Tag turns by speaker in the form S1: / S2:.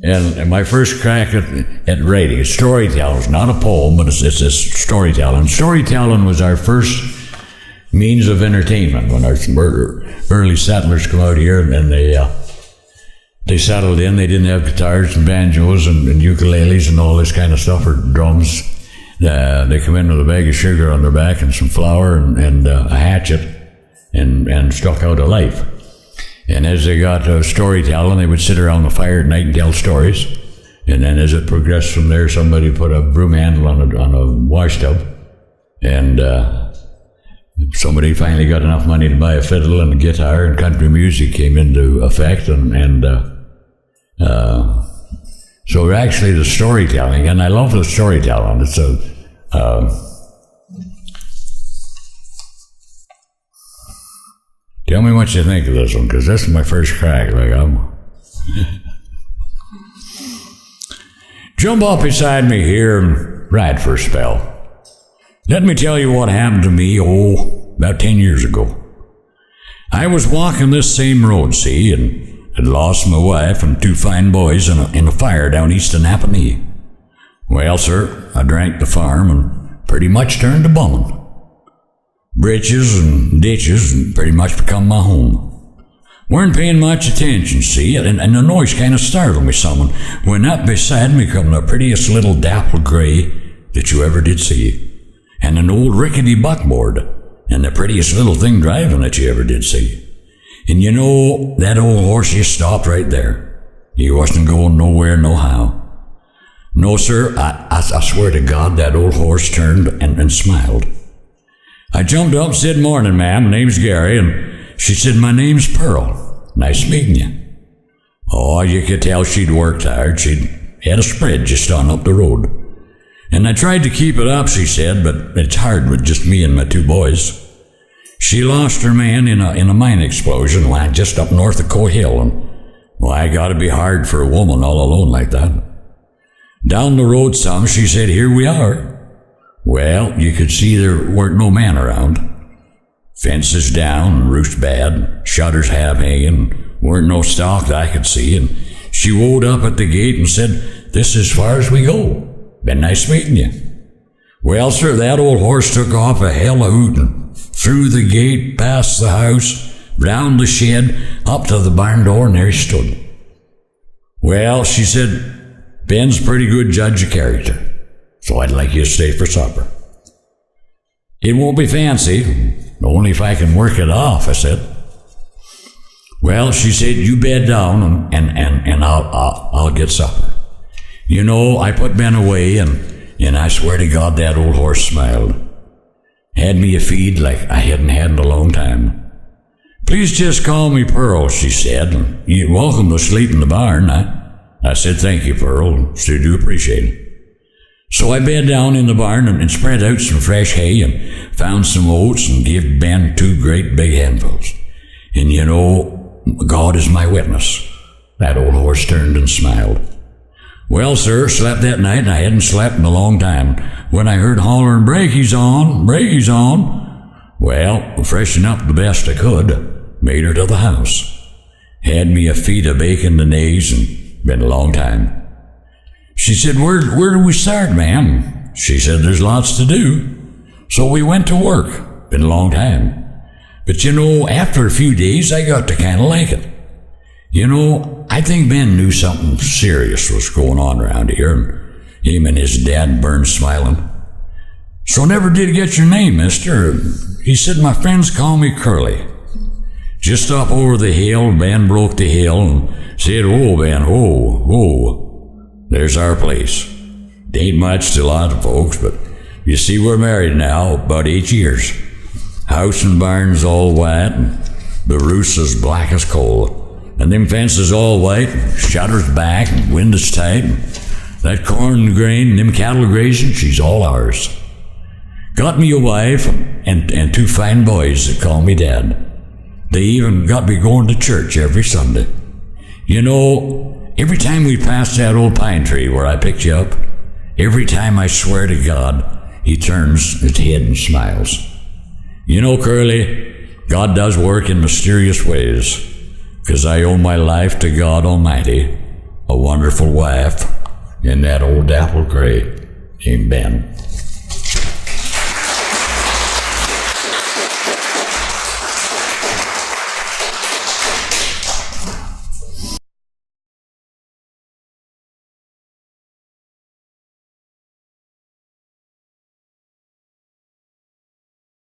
S1: And my first crack at writing, storytelling, not a poem, but it's storytelling. Storytelling was our first means of entertainment when our early settlers come out here, and they settled in. They didn't have guitars and banjos and ukuleles and all this kind of stuff, or drums. They come in with a bag of sugar on their back and some flour and a hatchet and struck out a life. And as they got storytelling, they would sit around the fire at night and tell stories. And then as it progressed from there, somebody put a broom handle on a wash tub. And somebody finally got enough money to buy a fiddle and a guitar, and country music came into effect. So actually the storytelling, and I love the storytelling. It's tell me what you think of this one, because this is my first crack. Jump up beside me here and ride for a spell. Let me tell you what happened to me, about 10 years ago. I was walking this same road, see, and had lost my wife and 2 fine boys in a fire down east of Napanee. Well, sir, I drank the farm and pretty much turned to bumming. Britches and ditches and pretty much become my home. Weren't paying much attention, see, and the noise kind of startled me some, when up beside me come the prettiest little dapple gray that you ever did see, and an old rickety buckboard, and the prettiest little thing driving that you ever did see. And you know, that old horse, he stopped right there. He wasn't going nowhere, nohow. No, sir, I swear to God, that old horse turned and smiled. I jumped up and said, "Morning, ma'am, my name's Gary," and she said, "My name's Pearl. Nice meeting you." Oh, you could tell she'd worked hard. She'd had a spread just on up the road. And I tried to keep it up, she said, but it's hard with just me and my 2 boys. She lost her man in a mine explosion just up north of Coe Hill, and well, I gotta be hard for a woman all alone like that. Down the road some, she said, "Here we are." Well, you could see there weren't no man around. Fences down, roofs bad, shutters half hanging, weren't no stock that I could see, and she woed up at the gate and said, "This is as far as we go. Been nice meeting you." Well, sir, that old horse took off a hell of hootin', through the gate, past the house, round the shed, up to the barn door, and there he stood. Well, she said, "Ben's a pretty good judge of character, so I'd like you to stay for supper." "It won't be fancy, only if I can work it off," I said. Well, she said, "You bed down and I'll get supper." You know, I put Ben away, and I swear to God, that old horse smiled. Had me a feed like I hadn't had in a long time. "Please just call me Pearl," she said. "You're welcome to sleep in the barn." I said, "Thank you, Pearl. Sure do appreciate it." So I bed down in the barn and spread out some fresh hay and found some oats and gave Ben 2 great big handfuls. And you know, God is my witness, that old horse turned and smiled. Well, sir, slept that night, and I hadn't slept in a long time, when I heard hollering, "Breaky's on, breaky's on." Well, freshen up the best I could, made her to the house. Had me a feed of bacon and eggs, and been a long time. She said, where do we start, ma'am?" She said, "There's lots to do." So we went to work. Been a long time. But you know, after a few days, I got to kind of like it. You know, I think Ben knew something serious was going on around here, and him and his dad burned smiling. "So never did get your name, mister." He said, "My friends call me Curly." Just up over the hill, Ben broke the hill and said, "Oh, Ben, oh, there's our place. It ain't much to a lot of folks, but you see we're married now about 8 years. House and barn's all white, and the roof's as black as coal. And them fences all white, and shutters back, and windows tight, and that corn grain and them cattle grazing, she's all ours. Got me a wife and 2 fine boys that call me Dad. They even got me going to church every Sunday. You know, every time we pass that old pine tree where I picked you up, every time I swear to God, he turns his head and smiles. You know, Curly, God does work in mysterious ways, 'cause I owe my life to God Almighty, a wonderful wife, and that old apple gray named Ben.